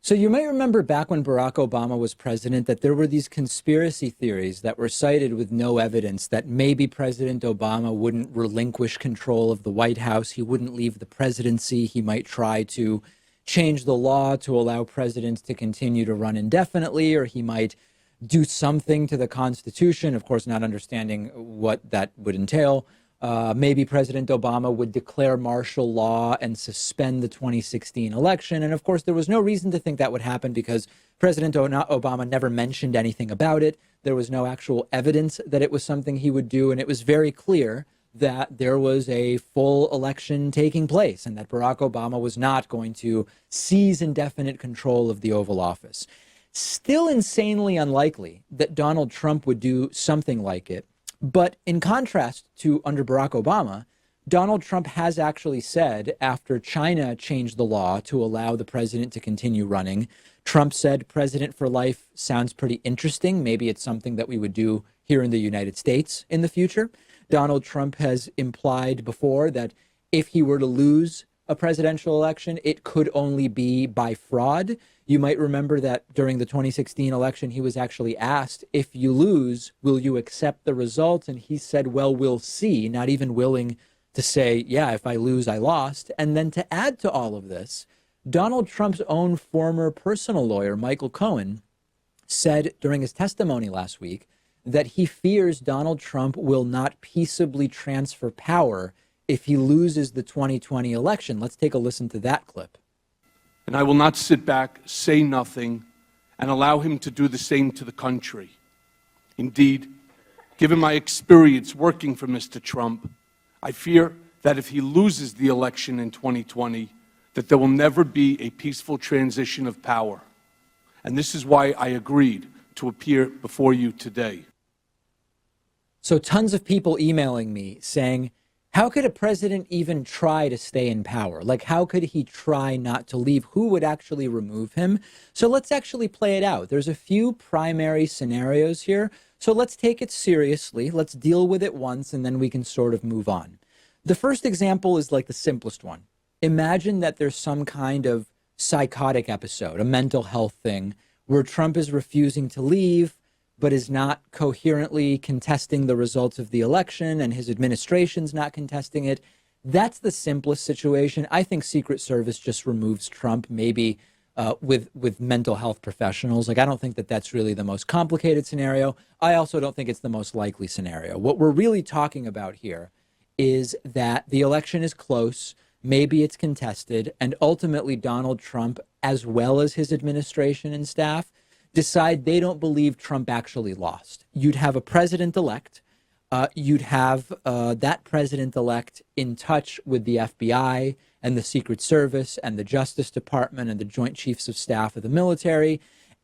So you might remember back when Barack Obama was president that there were these conspiracy theories that were cited with no evidence that maybe President Obama wouldn't relinquish control of the White House. He wouldn't leave the presidency. He might try to change the law to allow presidents to continue to run indefinitely, or he might do something to the Constitution, of course, not understanding what that would entail. Maybe President Obama would declare martial law and suspend the 2016 election. And of course, there was no reason to think that would happen because President Obama never mentioned anything about it. There was no actual evidence that it was something he would do. And it was very clear that there was a full election taking place and that Barack Obama was not going to seize indefinite control of the Oval Office. Still insanely unlikely that Donald Trump would do something like it. But in contrast to under Barack Obama, Donald Trump has actually said after China changed the law to allow the president to continue running, Trump said president for life sounds pretty interesting. Maybe it's something that we would do here in the United States in the future. Donald Trump has implied before that if he were to lose a presidential election, it could only be by fraud. You might remember that during the 2016 election, he was actually asked, if you lose, will you accept the results? And he said, well, we'll see, not even willing to say, yeah, if I lose, I lost. And then to add to all of this, Donald Trump's own former personal lawyer, Michael Cohen, said during his testimony last week that he fears Donald Trump will not peaceably transfer power if he loses the 2020 election. Let's take a listen to that clip. And I will not sit back, say nothing, and allow him to do the same to the country. Indeed, given my experience working for Mr. Trump, I fear that if he loses the election in 2020, that there will never be a peaceful transition of power. And this is why I agreed to appear before you today. So tons of people emailing me saying, how could a president even try to stay in power? Like, how could he try not to leave? Who would actually remove him? So let's actually play it out. There's a few primary scenarios here. So let's take it seriously. Let's deal with it once, and then we can sort of move on. The first example is like the simplest one. Imagine that there's some kind of psychotic episode, a mental health thing, where Trump is refusing to leave, but is not coherently contesting the results of the election and his administration's not contesting it. That's the simplest situation. I think Secret Service just removes Trump, maybe with mental health professionals. Like, I don't think that that's really the most complicated scenario. I also don't think it's the most likely scenario. What we're really talking about here is that the election is close, maybe it's contested, and ultimately Donald Trump, as well as his administration and staff, decide they don't believe Trump actually lost. You'd have a president-elect. You'd have that president-elect in touch with the FBI and the Secret Service and the Justice Department and the Joint Chiefs of Staff of the military.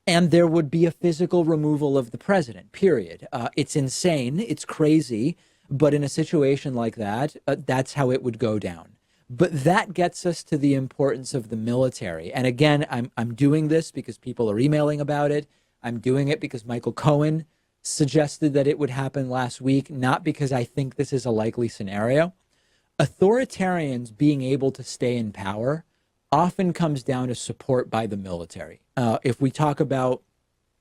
And there would be a physical removal of the president, period. It's insane. It's crazy. But in a situation like that, that's how it would go down. But that gets us to the importance of the military. And again, I'm doing this because people are emailing about it. I'm doing it because Michael Cohen suggested that it would happen last week, not because I think this is a likely scenario. Authoritarians being able to stay in power often comes down to support by the military. If we talk about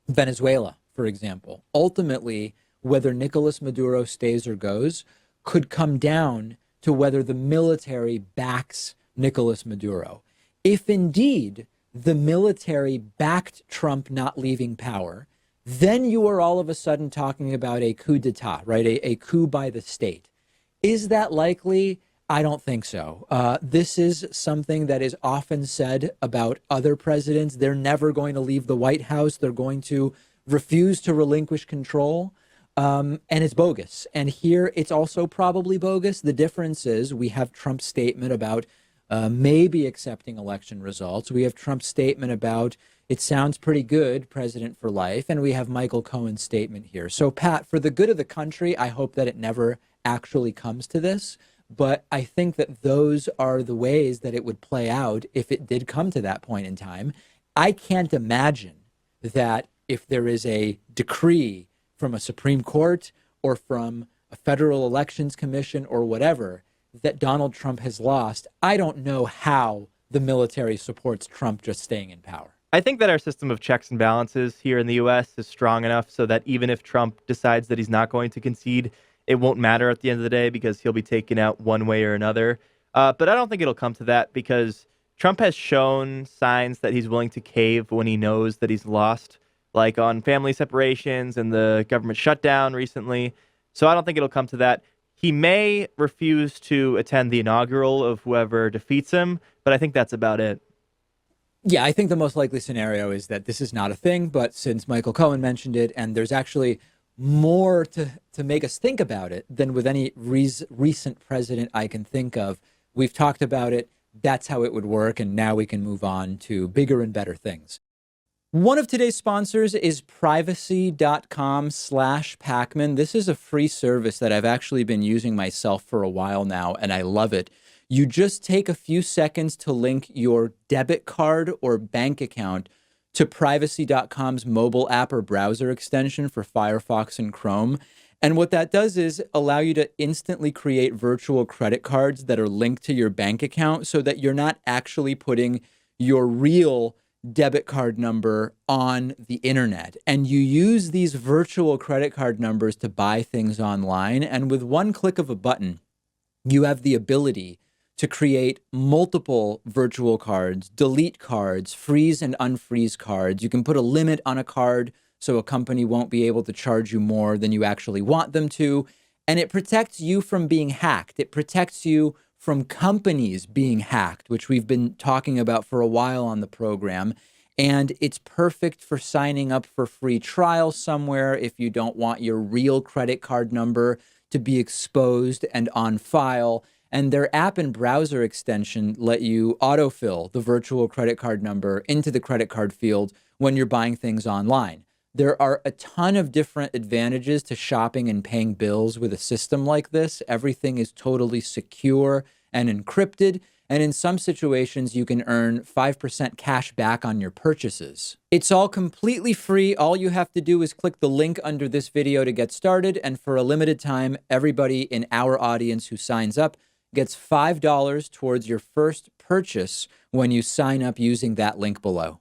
Venezuela, for example, ultimately, whether Nicolas Maduro stays or goes could come down to whether the military backs Nicolas Maduro. If indeed the military backed Trump not leaving power, then you are all of a sudden talking about a coup d'etat, right? A coup by the state. Is that likely? I don't think so. This is something that is often said about other presidents. They're never going to leave the White House. They're going to refuse to relinquish control. And it's bogus. And here it's also probably bogus. The difference is we have Trump's statement about maybe accepting election results. We have Trump's statement about it sounds pretty good, president for life. And we have Michael Cohen's statement here. So, Pat, for the good of the country, I hope that it never actually comes to this. But I think that those are the ways that it would play out if it did come to that point in time. I can't imagine that if there is a decree from a Supreme Court or from a Federal Elections Commission or whatever, that Donald Trump has lost, I don't know how the military supports Trump just staying in power. I think that our system of checks and balances here in the U.S. is strong enough so that even if Trump decides that he's not going to concede, it won't matter at the end of the day because he'll be taken out one way or another. But I don't think it'll come to that because Trump has shown signs that he's willing to cave when he knows that he's lost, like on family separations and the government shutdown recently. So I don't think it'll come to that. He may refuse to attend the inaugural of whoever defeats him, but I think that's about it. Yeah, I think the most likely scenario is that this is not a thing, but since Michael Cohen mentioned it, and there's actually more to make us think about it than with any recent president I can think of. We've talked about it. That's how it would work. And now we can move on to bigger and better things. One of today's sponsors is privacy.com/Pakman. This is a free service that I've actually been using myself for a while now, and I love it. You just take a few seconds to link your debit card or bank account to privacy.com's mobile app or browser extension for Firefox and Chrome. And what that does is allow you to instantly create virtual credit cards that are linked to your bank account so that you're not actually putting your real debit card number on the internet. And you use these virtual credit card numbers to buy things online. And with one click of a button, you have the ability to create multiple virtual cards, delete cards, freeze and unfreeze cards. You can put a limit on a card so a company won't be able to charge you more than you actually want them to. And it protects you from being hacked. It protects you from companies being hacked, which we've been talking about for a while on the program. And it's perfect for signing up for free trials somewhere if you don't want your real credit card number to be exposed and on file. And their app and browser extension let you autofill the virtual credit card number into the credit card field when you're buying things online. There are a ton of different advantages to shopping and paying bills with a system like this. Everything is totally secure and encrypted. And in some situations, you can earn 5% cash back on your purchases. It's all completely free. All you have to do is click the link under this video to get started. And for a limited time, everybody in our audience who signs up gets $5 towards your first purchase when you sign up using that link below.